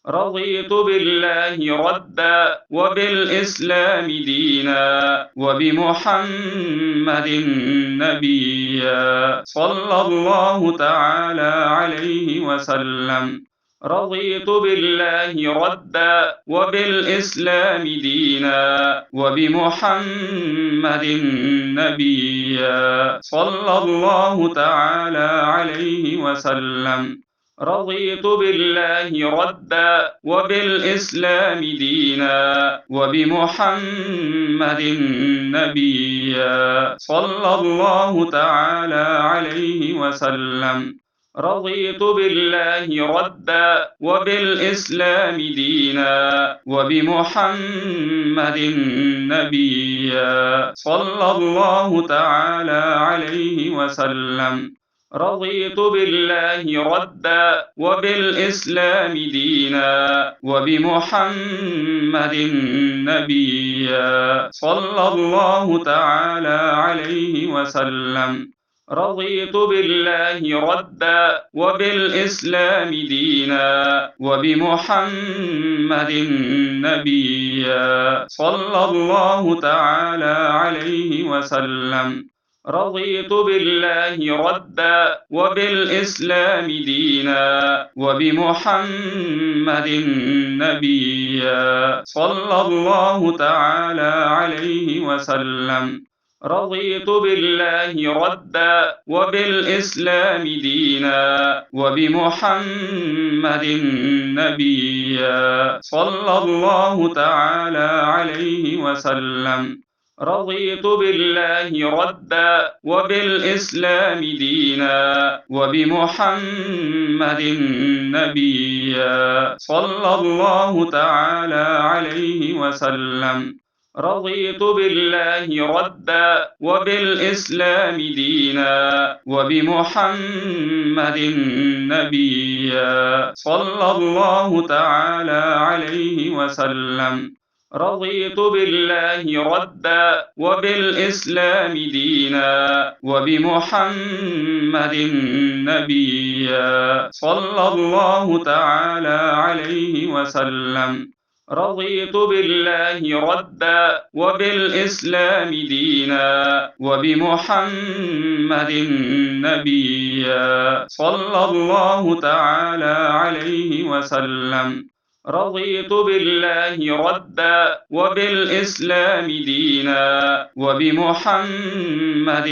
رضيت بالله ربا وبالإسلام دينا وبمحمد نبيا صلى الله تعالى عليه وسلم. رضيت بالله ربا وبالإسلام دينا وبمحمد نبيا صلى الله تعالى عليه وسلم. رضيت بالله ربا وبالإسلام دينا وبمحمد نبيا صلى الله تعالى عليه وسلم. رضيت بالله ربا وبالإسلام دينا وبمحمد نبيا صلى الله تعالى عليه وسلم. رضيت بالله ربا وبالإسلام دينا وبمحمد نبيا صلى الله تعالى عليه وسلم. رضيت بالله ربا وبالإسلام دينا وبمحمد نبيا صلى الله تعالى عليه وسلم. رضيت بالله ربا وبالإسلام دينا وبمحمد نبيا صلى الله تعالى عليه وسلم. رضيت بالله ربا وبالإسلام دينا وبمحمد نبيا صلى الله تعالى عليه وسلم. رضيت بالله ربا وبالإسلام دينا وبمحمد نبيا صلى الله تعالى عليه وسلم. رضيت بالله ربا وبالإسلام دينا وبمحمد نبيا صلى الله تعالى عليه وسلم. رضيت بالله ربا وبالإسلام دينا وبمحمد نبيا صلى الله تعالى عليه وسلم. رضيت بالله ربا وبالإسلام دينا وبمحمد نبيا صلى الله تعالى عليه وسلم. رضيت بالله ربا وبالإسلام دينا وبمحمد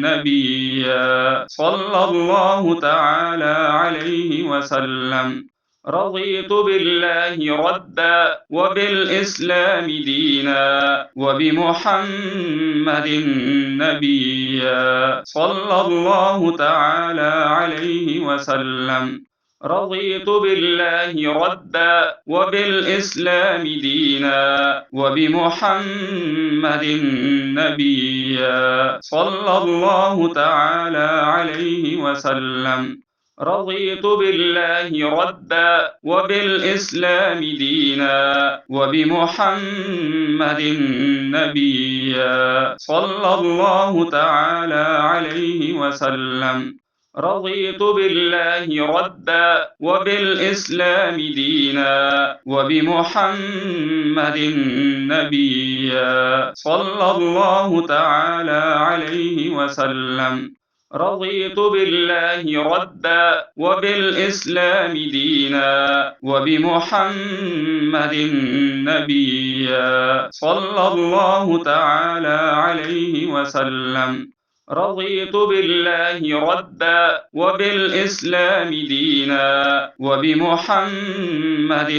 نبيا صلى الله تعالى عليه وسلم. رضيت بالله ربا وبالإسلام دينا وبمحمد نبيا صلى الله تعالى عليه وسلم. رضيت بالله ربا وبالإسلام دينا وبمحمد نبيا صلى الله تعالى عليه وسلم. رضيت بالله ربا وبالإسلام دينا وبمحمد نبيا صلى الله تعالى عليه وسلم. رضيت بالله ربا وبالإسلام دينا وبمحمد نبيا صلى الله تعالى عليه وسلم. رضيت بالله ربا وبالإسلام دينا وبمحمد نبيا صلى الله تعالى عليه وسلم. رضيت بالله ربا وبالإسلام دينا وبمحمد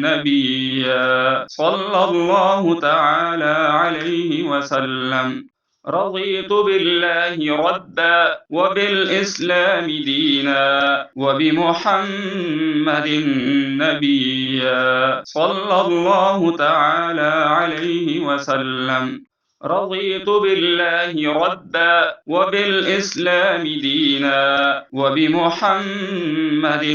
نبيا صلى الله تعالى عليه وسلم. رضيت بالله ربا وبالإسلام دينا وبمحمد نبيا صلى الله تعالى عليه وسلم. رضيت بالله ربا وبالإسلام دينا وبمحمد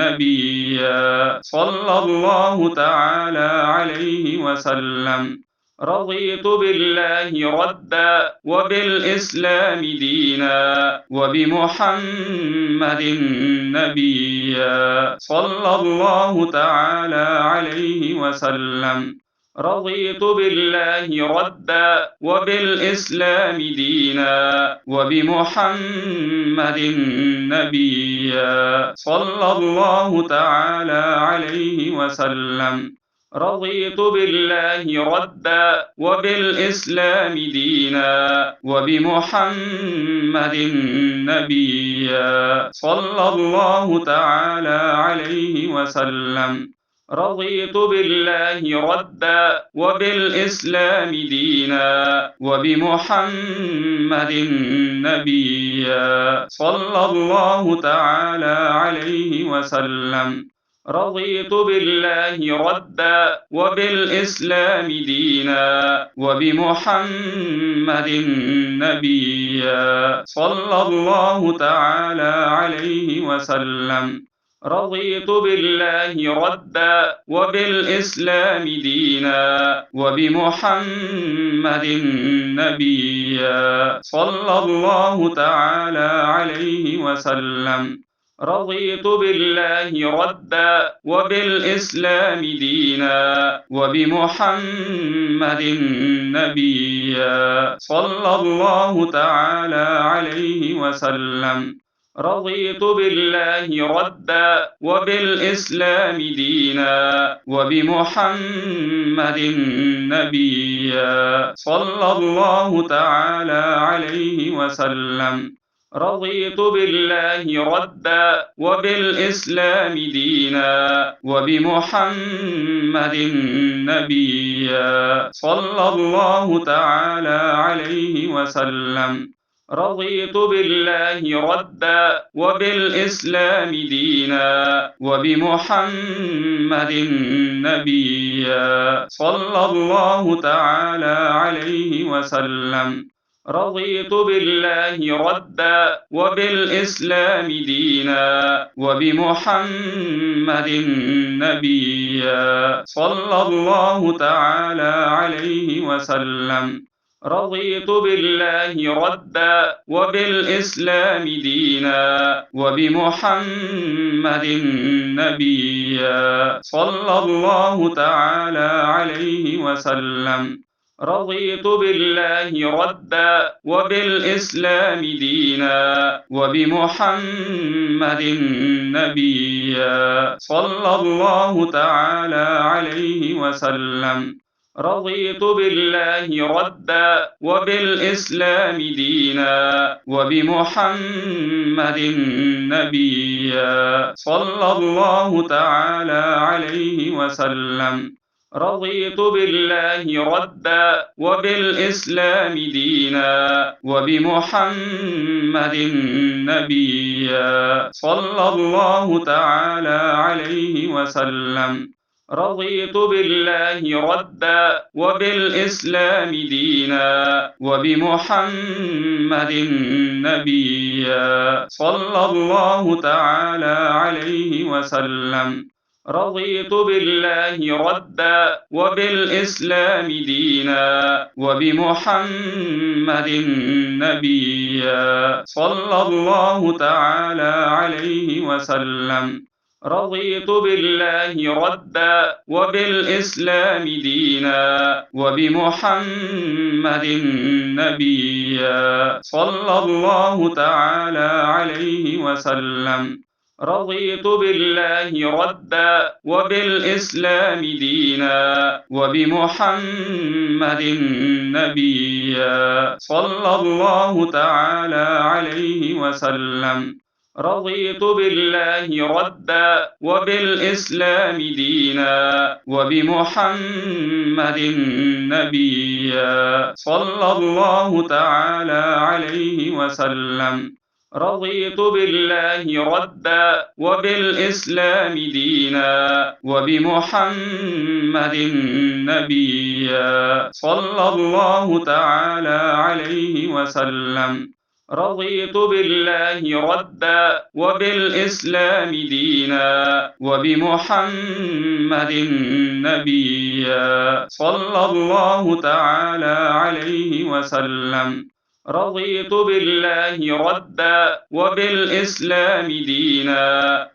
نبيا صلى الله تعالى عليه وسلم. رضيت بالله ربا وبالإسلام دينا وبمحمد نبيا صلى الله تعالى عليه وسلم. رضيت بالله ربا وبالإسلام دينا وبمحمد نبيا صلى الله تعالى عليه وسلم. رضيت بالله ربا وبالإسلام دينا وبمحمد نبيا صلى الله تعالى عليه وسلم. رضيت بالله ربا وبالإسلام دينا وبمحمد نبيا صلى الله تعالى عليه وسلم. رضيت بالله ربا وبالإسلام دينا وبمحمد نبيا صلى الله تعالى عليه وسلم. رضيت بالله ربا وبالإسلام دينا وبمحمد نبيا صلى الله تعالى عليه وسلم. رضيت بالله ربا وبالإسلام دينا وبمحمد نبيا صلى الله تعالى عليه وسلم. رضيت بالله ربا وبالإسلام دينا وبمحمد نبيا صلى الله تعالى عليه وسلم. رضيت بالله ربا وبالإسلام دينا وبمحمد نبيا صلى الله تعالى عليه وسلم. رضيت بالله ربا وبالإسلام دينا وبمحمد نبيا صلى الله تعالى عليه وسلم. رضيت بالله ربا وبالإسلام دينا وبمحمد نبيا صلى الله تعالى عليه وسلم. رضيت بالله ربا وبالإسلام دينا وبمحمد نبيا صلى الله تعالى عليه وسلم. رضيت بالله ربا وبالإسلام دينا وبمحمد نبيا صلى الله تعالى عليه وسلم. رضيت بالله ربا وبالإسلام دينا وبمحمد نبيا صلى الله تعالى عليه وسلم. رضيت بالله ربا وبالإسلام دينا وبمحمد نبيا صلى الله تعالى عليه وسلم. رضيت بالله ربا وبالإسلام دينا وبمحمد نبيا صلى الله تعالى عليه وسلم. رضيت بالله ربا وبالإسلام دينا وبمحمد نبيا صلى الله تعالى عليه وسلم. رضيت بالله ربا وبالإسلام دينا وبمحمد نبيا صلى الله تعالى عليه وسلم. رضيت بالله ربا وبالإسلام دينا وبمحمد نبيا صلى الله تعالى عليه وسلم. رضيت بالله ربا وبالإسلام دينا وبمحمد نبيا صلى الله تعالى عليه وسلم. رضيت بالله ربا وبالإسلام دينا وبمحمد نبيا صلى الله تعالى عليه وسلم. رضيت بالله ربا وبالإسلام دينا وبمحمد نبيا صلى الله تعالى عليه وسلم. رضيت بالله ربا وبالإسلام دينا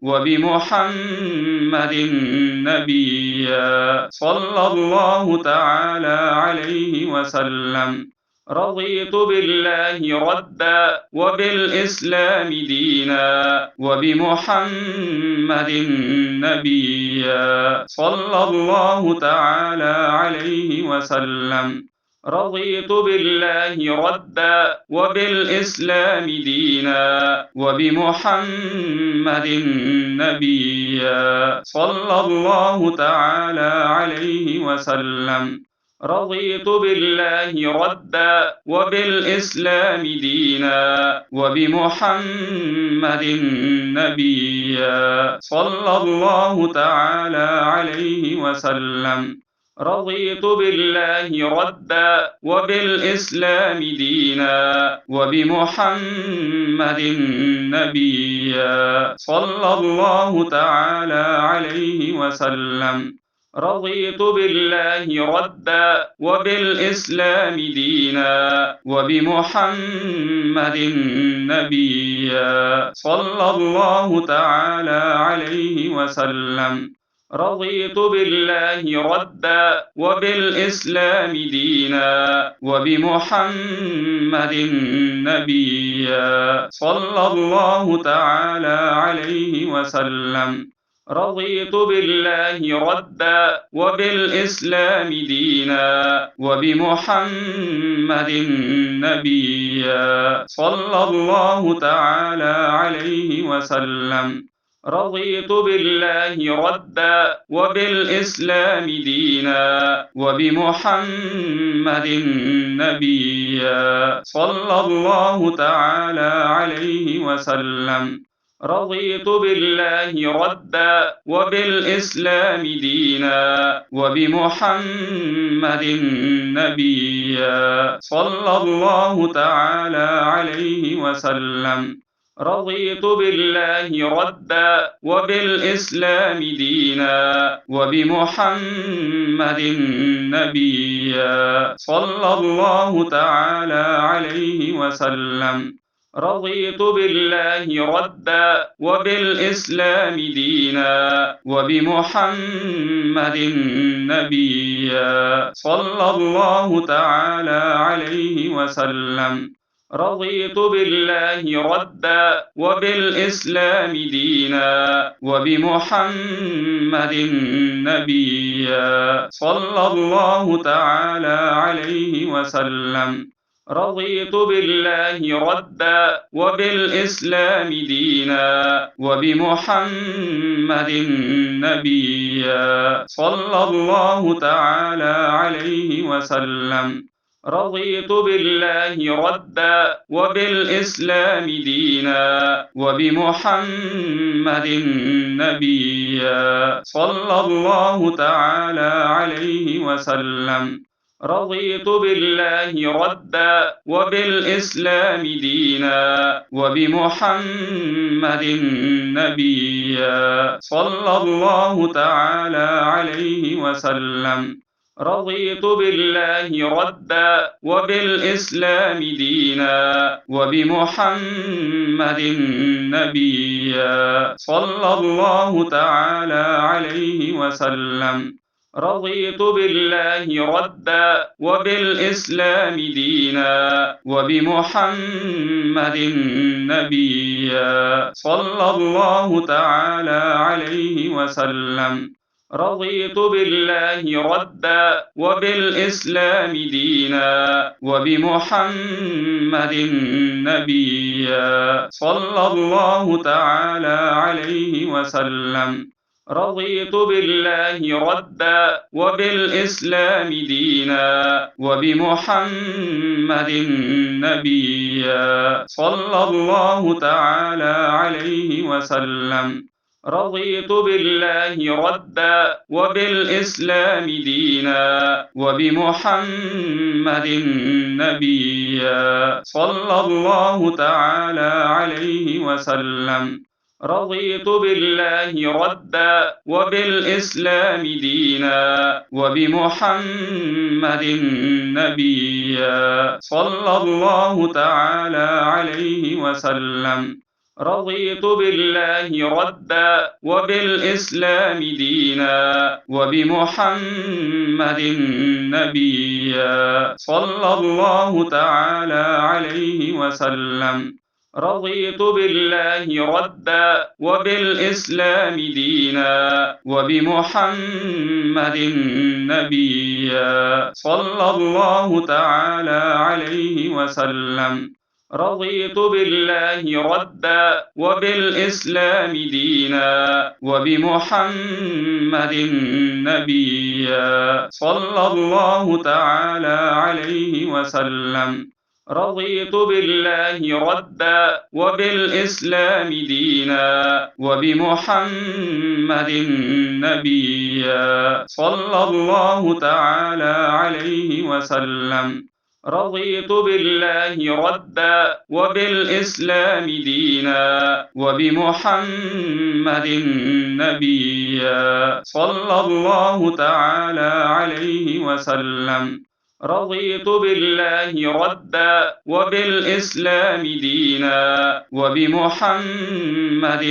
وبمحمد نبيا صلى الله تعالى عليه وسلم. رضيت بالله ربا وبالإسلام دينا وبمحمد نبيا صلى الله تعالى عليه وسلم. رضيت بالله ربا وبالإسلام دينا وبمحمد نبيا صلى الله تعالى عليه وسلم. رضيت بالله ربا وبالإسلام دينا وبمحمد نبيا صلى الله تعالى عليه وسلم. رضيت بالله ربا وبالإسلام دينا وبمحمد نبيا صلى الله تعالى عليه وسلم. رضيت بالله ربا وبالإسلام دينا وبمحمد نبيا صلى الله تعالى عليه وسلم. رضيت بالله ربا وبالإسلام دينا وبمحمد نبيا صلى الله تعالى عليه وسلم. رضيت بالله ربا وبالإسلام دينا وبمحمد نبيا صلى الله تعالى عليه وسلم. رضيت بالله ربا وبالإسلام دينا وبمحمد نبيا صلى الله تعالى عليه وسلم. رضيت بالله ربا وبالإسلام دينا وبمحمد نبيا صلى الله تعالى عليه وسلم. رضيت بالله ربا وبالإسلام دينا وبمحمد نبيا صلى الله تعالى عليه وسلم. رضيت بالله ربا وبالإسلام دينا وبمحمد نبيا صلى الله تعالى عليه وسلم. رضيت بالله ربا وبالإسلام دينا وبمحمد نبيا صلى الله تعالى عليه وسلم. رضيت بالله ربا وبالإسلام دينا وبمحمد نبيا صلى الله تعالى عليه وسلم. رضيت بالله ربا وبالإسلام دينا وبمحمد نبيا صلى الله تعالى عليه وسلم. رضيت بالله ربا وبالإسلام دينا وبمحمد نبيا صلى الله تعالى عليه وسلم. رضيت بالله ربا وبالإسلام دينا وبمحمد نبيا صلى الله تعالى عليه وسلم. رضيت بالله ربا وبالإسلام دينا وبمحمد نبيا صلى الله تعالى عليه وسلم. رضيت بالله ربا وبالإسلام دينا وبمحمد نبيا صلى الله تعالى عليه وسلم. رضيت بالله ربا وبالإسلام دينا وبمحمد نبيا صلى الله تعالى عليه وسلم. رضيت بالله ربا وبالإسلام دينا وبمحمد نبيا صلى الله تعالى عليه وسلم. رضيت بالله ربا وبالإسلام دينا وبمحمد نبيا صلى الله تعالى عليه وسلم. رضيت بالله ربا وبالإسلام دينا وبمحمد نبيا صلى الله تعالى عليه وسلم. رضيت بالله ربا وبالإسلام دينا وبمحمد نبيا صلى الله تعالى عليه وسلم. رضيت بالله ربا وبالإسلام دينا وبمحمد نبيا صلى الله تعالى عليه وسلم. رضيت بالله ربا وبالإسلام دينا وبمحمد نبيا صلى الله تعالى عليه وسلم. رضيت بالله ربا وبالإسلام دينا وبمحمد نبيا صلى الله تعالى عليه وسلم. رضيت بالله ربا وبالإسلام دينا وبمحمد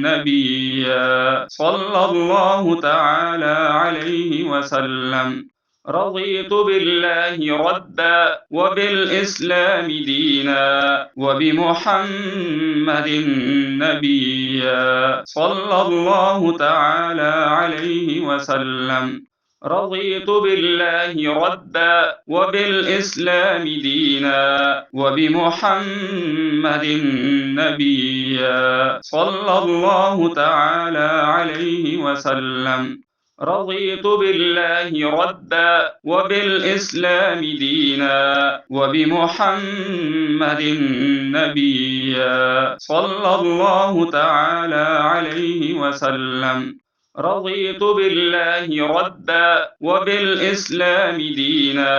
نبيا صلى الله تعالى عليه وسلم. رضيت بالله ربا وبالإسلام دينا وبمحمد نبيا صلى الله تعالى عليه وسلم. رضيت بالله ربا وبالإسلام دينا وبمحمد نبيا صلى الله تعالى عليه وسلم. رضيت بالله ربا وبالإسلام دينا وبمحمد نبيا صلى الله تعالى عليه وسلم. رضيت بالله ربا وبالإسلام دينا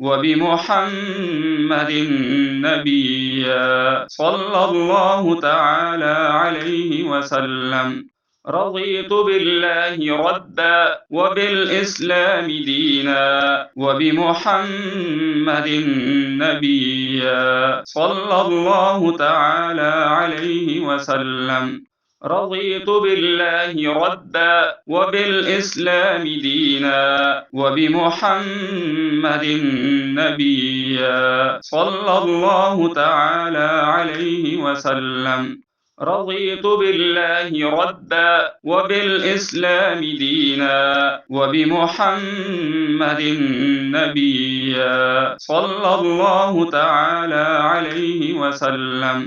وبمحمد نبيا صلى الله تعالى عليه وسلم. رضيت بالله ربا وبالإسلام دينا وبمحمد نبيا صلى الله تعالى عليه وسلم. رضيت بالله ربا وبالإسلام دينا وبمحمد نبيا صلى الله تعالى عليه وسلم. رضيت بالله ربا وبالإسلام دينا وبمحمد نبيا صلى الله تعالى عليه وسلم.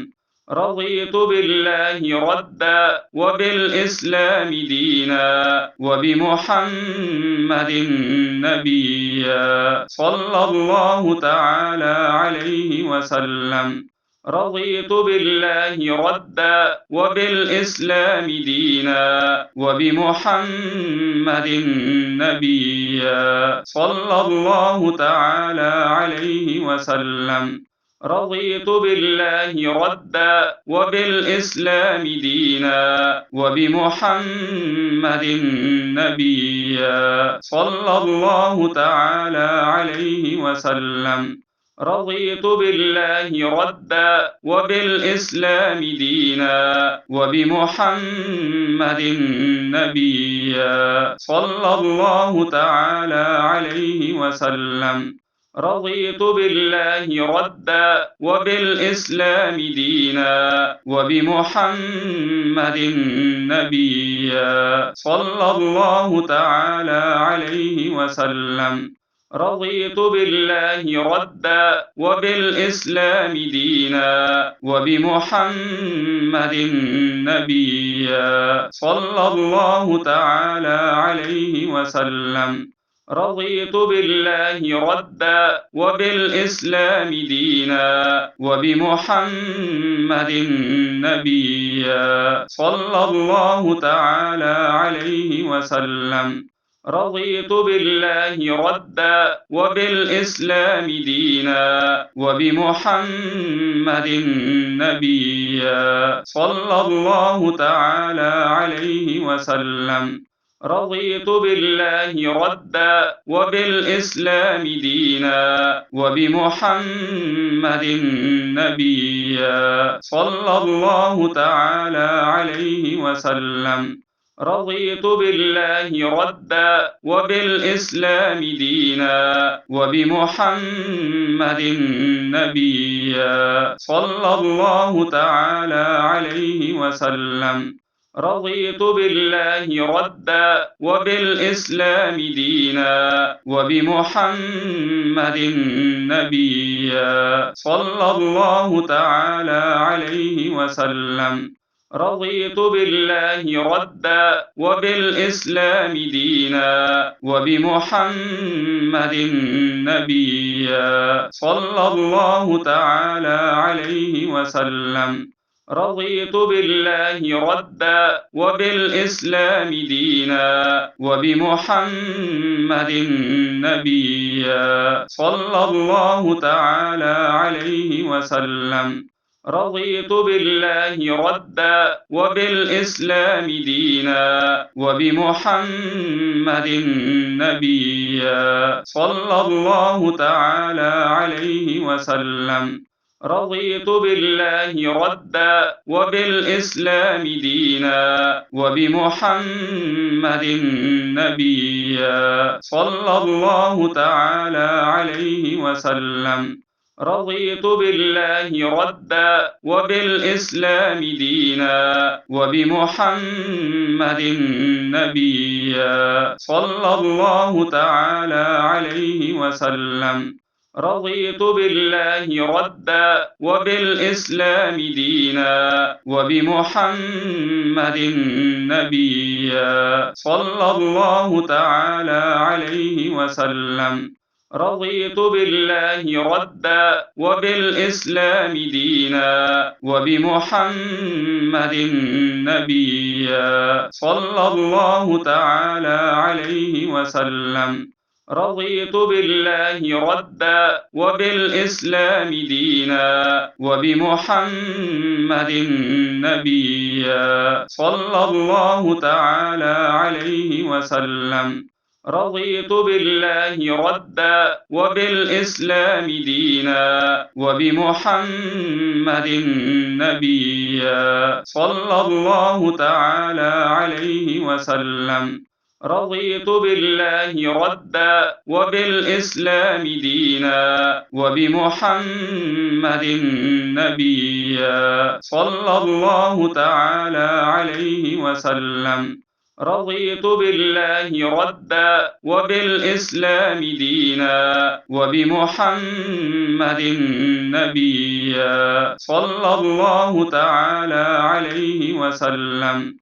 رضيت بالله ربا وبالإسلام دينا وبمحمد نبيا صلى الله تعالى عليه وسلم. رضيت بالله ربا وبالإسلام دينا وبمحمد نبيا صلى الله تعالى عليه وسلم. رضيت بالله ربا وبالإسلام دينا وبمحمد نبيا صلى الله تعالى عليه وسلم. رضيت بالله ربا وبالإسلام دينا وبمحمد نبيا صلى الله تعالى عليه وسلم. رضيت بالله ربا وبالإسلام دينا وبمحمد نبيا صلى الله تعالى عليه وسلم. رضيت بالله ربا وبالإسلام دينا وبمحمد نبيا صلى الله تعالى عليه وسلم. رضيت بالله ربا وبالإسلام دينا وبمحمد نبيا صلى الله تعالى عليه وسلم. رضيت بالله ربا وبالإسلام دينا وبمحمد نبيا صلى الله تعالى عليه وسلم. رضيت بالله ربا وبالإسلام دينا وبمحمد نبيا صلى الله تعالى عليه وسلم. رضيت بالله ربا وبالإسلام دينا وبمحمد نبيا صلى الله تعالى عليه وسلم. رضيت بالله ربا وبالإسلام دينا وبمحمد نبيا صلى الله تعالى عليه وسلم. رضيت بالله ربا وبالإسلام دينا وبمحمد نبيا صلى الله تعالى عليه وسلم. رضيت بالله ربا وبالإسلام دينا وبمحمد نبيا صلى الله تعالى عليه وسلم. رضيت بالله ربا وبالإسلام دينا وبمحمد نبيا صلى الله تعالى عليه وسلم. رضيت بالله ربا وبالإسلام دينا وبمحمد نبيا صلى الله تعالى عليه وسلم. رضيت بالله ربا وبالإسلام دينا وبمحمد نبيا صلى الله تعالى عليه وسلم. رضيت بالله ربا وبالإسلام دينا وبمحمد نبيا صلى الله تعالى عليه وسلم. رضيت بالله ربا وبالإسلام دينا وبمحمد نبيا صلى الله تعالى عليه وسلم. رضيت بالله ربا وبالإسلام دينا وبمحمد نبيا صلى الله تعالى عليه وسلم. رضيت بالله ربا وبالإسلام دينا وبمحمد نبيا صلى الله تعالى عليه وسلم. رضيت بالله ربا وبالإسلام دينا وبمحمد نبيا صلى الله تعالى عليه وسلم. رضيت بالله ربا وبالإسلام دينا وبمحمد نبيا صلى الله تعالى عليه وسلم.